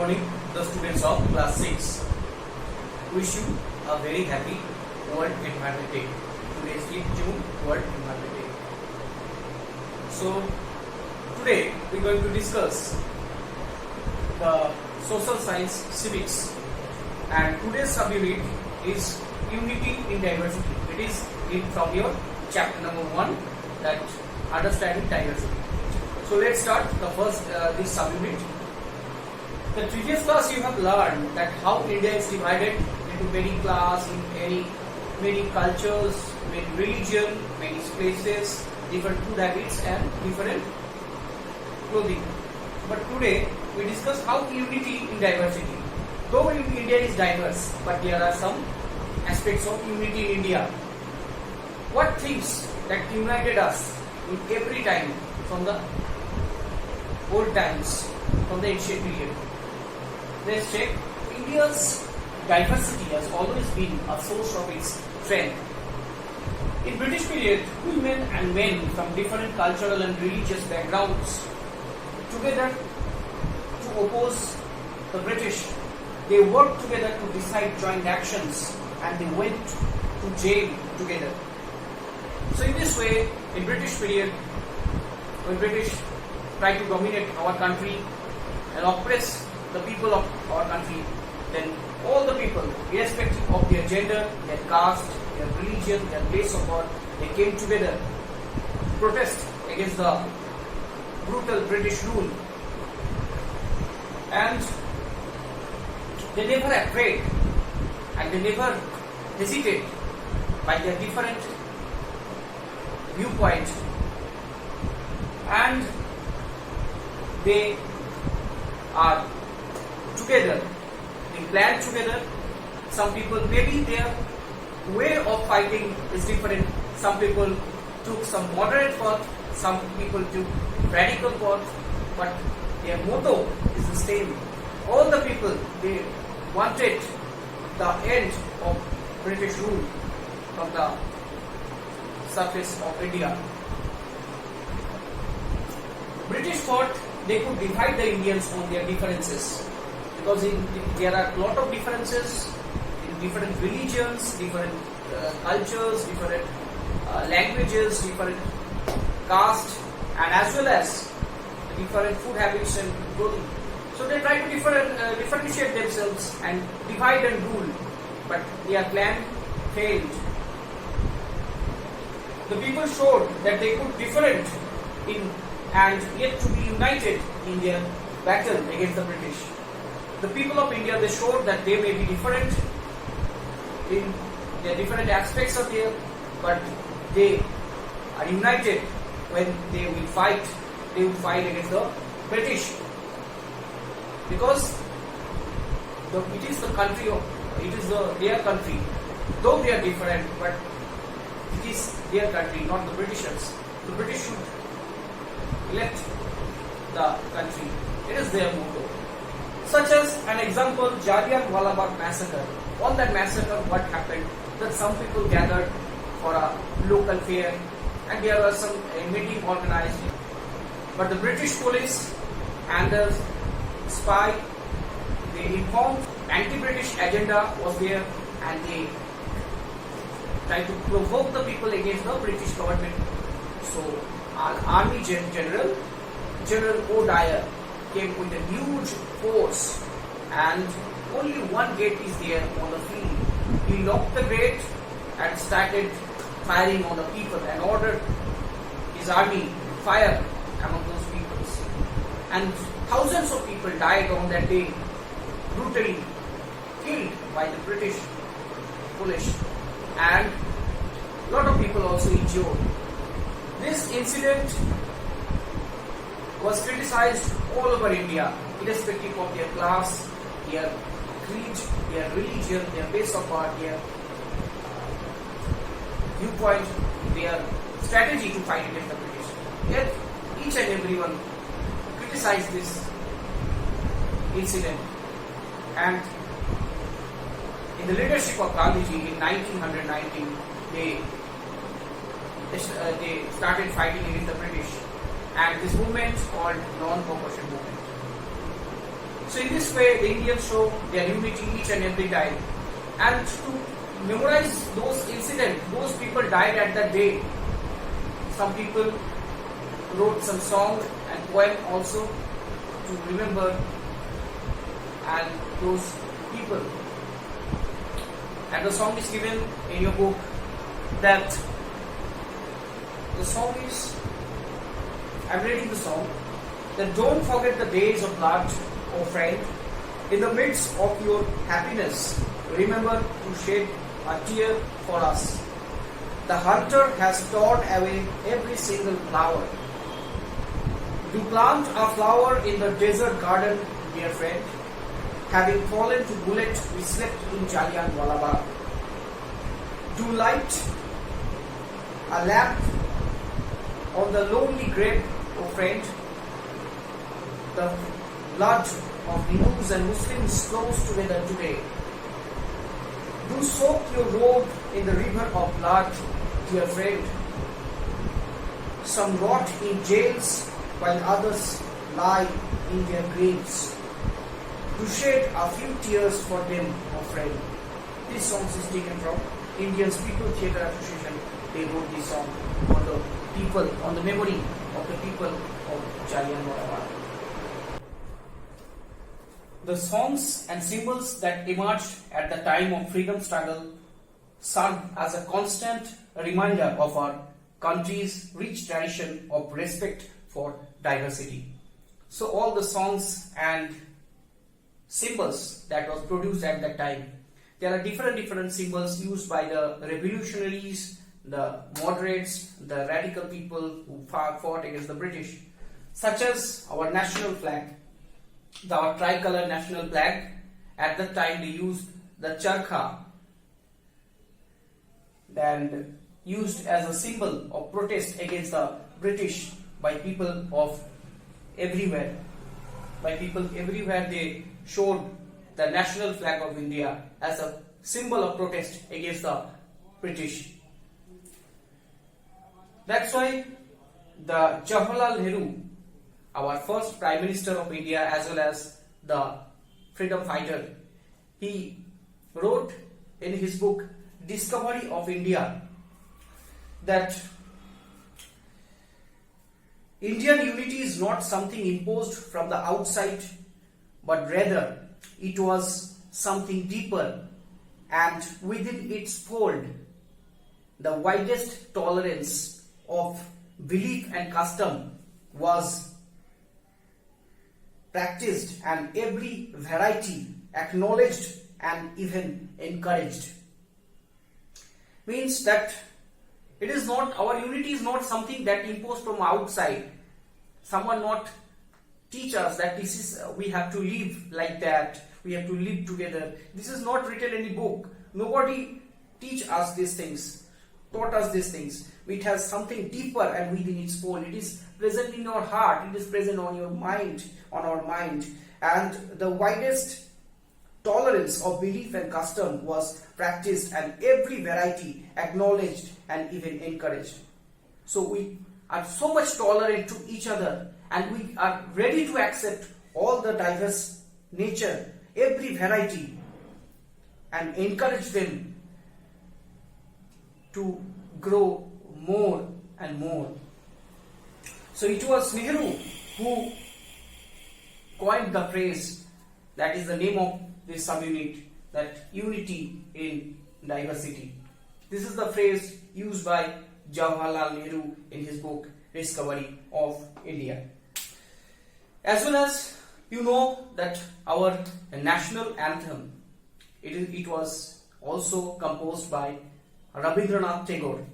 morning, the students of class 6. Wish you a very happy World Environment Day. Today is 5th June, World Environment Day. So, today we are going to discuss the social science civics, and today's subunit is unity in diversity. It is from your chapter number 1, that understanding diversity. So let's start the first this subunit. The previous class you have learned that how India is divided into many classes, in many cultures, many religion, many places, different food habits and different clothing. But today we discuss how unity in diversity. Though India is diverse, but there are some aspects of unity in India. What things that united us in every time from the old times, from the ancient period? Let's check. India's diversity has always been a source of its strength. In British period, women and men from different cultural and religious backgrounds together to oppose the British. They worked together to decide joint actions and they went to jail together. So in this way, in British period, when British tried to dominate our country and oppress the people of our country, then all the people, irrespective of their gender, their caste, their religion, their place of birth, they came together to protest against the brutal British rule. And they never afraid and they never hesitate by their different viewpoint, and they are together, they plan together. Some people, maybe their way of fighting is different. Some people took some moderate path, some people took radical path, but their motto is the same. All the people, they wanted the end of British rule from the surface of India. British thought they could divide the Indians on their differences, because there are a lot of differences in different religions, different cultures, different languages, different caste, and as well as different food habits and clothing. So they try to differentiate themselves and divide and rule, but their plan failed. The people showed that they could different in and yet to be united in their battle against the British. The people of India, they showed that they may be different in their different aspects of their, but they are united when they will fight. They will fight against the British, because it is the country of, it is their country. Though they are different, but it is their country, not the Britishers. The British should elect the country. It is their motto. Such as an example, Jallianwala Bagh massacre. On that massacre, what happened? That some people gathered for a local fair, and there was some meeting organized. But the British police and the spy, they informed anti-British agenda was there, and they tried to provoke the people against the British government. So our army general O'Dwyer came with a huge force, and only one gate is there on the field. He locked the gate and started firing on the people and ordered his army to fire among those people. And thousands of people died on that day, brutally killed by the British police, and a lot of people also injured. This incident was criticized all over India, irrespective of their class, their creed, their religion, their base of art, their viewpoint, their strategy to fight against the British. Yet each and everyone criticized this incident. And in the leadership of Gandhiji in 1919, they started fighting against the British, and this movement is called non-cooperation movement. So in this way, the Indians show their unity each and every time. And to memorize those incidents, those people died at that day. Some people wrote some song and poem also to remember and those people. And the song is given in your book. That the song is, I'm reading the song, that don't forget the days of blood, O friend. In the midst of your happiness, remember to shed a tear for us. The hunter has torn away every single flower. To plant a flower in the desert garden, dear friend. Having fallen to bullet, we slept in Jallianwala Bagh. To light a lamp on the lonely grave, O friend. The blood of Hindus and Muslims flows together today. Do soak your robe in the river of blood, dear friend. Some rot in jails while others lie in their graves. To shed a few tears for them, O friend. This song is taken from Indian People Theatre Association. They wrote this song on the people, on the memory of the people of Jallianwala Bagh. The songs and symbols that emerged at the time of freedom struggle serve as a constant reminder of our country's rich tradition of respect for diversity. So all the songs and symbols that was produced at that time, there are different symbols used by the revolutionaries, the moderates, the radical people who fought against the British, such as our national flag, our tricolor national flag. At that time they used the charkha and used as a symbol of protest against the British by people of everywhere. By people everywhere, they showed the national flag of India as a symbol of protest against the British. That's why the Jawaharlal Nehru, our first Prime Minister of India as well as the freedom fighter, he wrote in his book Discovery of India that Indian unity is not something imposed from the outside, but rather it was something deeper, and within its fold the widest tolerance of belief and custom was practiced, and every variety acknowledged and even encouraged. Means that it is not, our unity is not something that imposed from outside. Someone not teach us that this is, we have to live like that, we have to live together. This is not written in any book. Nobody teach us these things, taught us these things. It has something deeper and within its fold. It is present in your heart, it is present on your mind, on our mind. And the widest tolerance of belief and custom was practiced, and every variety acknowledged and even encouraged. So we are so much tolerant to each other, and we are ready to accept all the diverse nature, every variety, and encourage them to grow more and more. So it was Nehru who coined the phrase, that is the name of this subunit, that unity in diversity. This is the phrase used by Jawaharlal Nehru in his book Discovery of India. As well as you know that our national anthem, it was also composed by Rabindranath Tagore,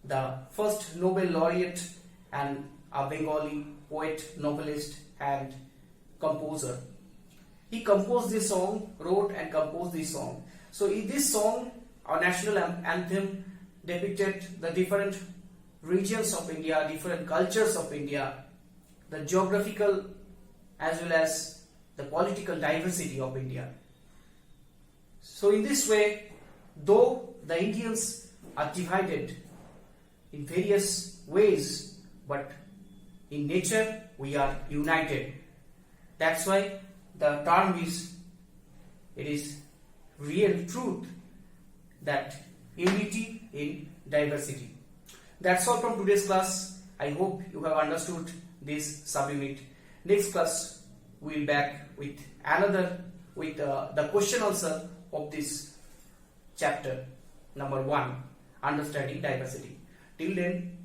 the first Nobel laureate and a Bengali poet, novelist and composer. He composed this song, wrote and composed this song. So in this song, our national anthem depicted the different regions of India, different cultures of India, the geographical as well as the political diversity of India. So in this way, though the Indians are divided in various ways, but in nature we are united. That's why the term is, it is real truth that unity in diversity. That's all from today's class. I hope you have understood this subunit. Next class we will back with another, with the question answer of this chapter number 1, understanding diversity. Till then,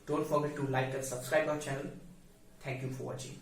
don't forget to like and subscribe our channel. Thank you for watching.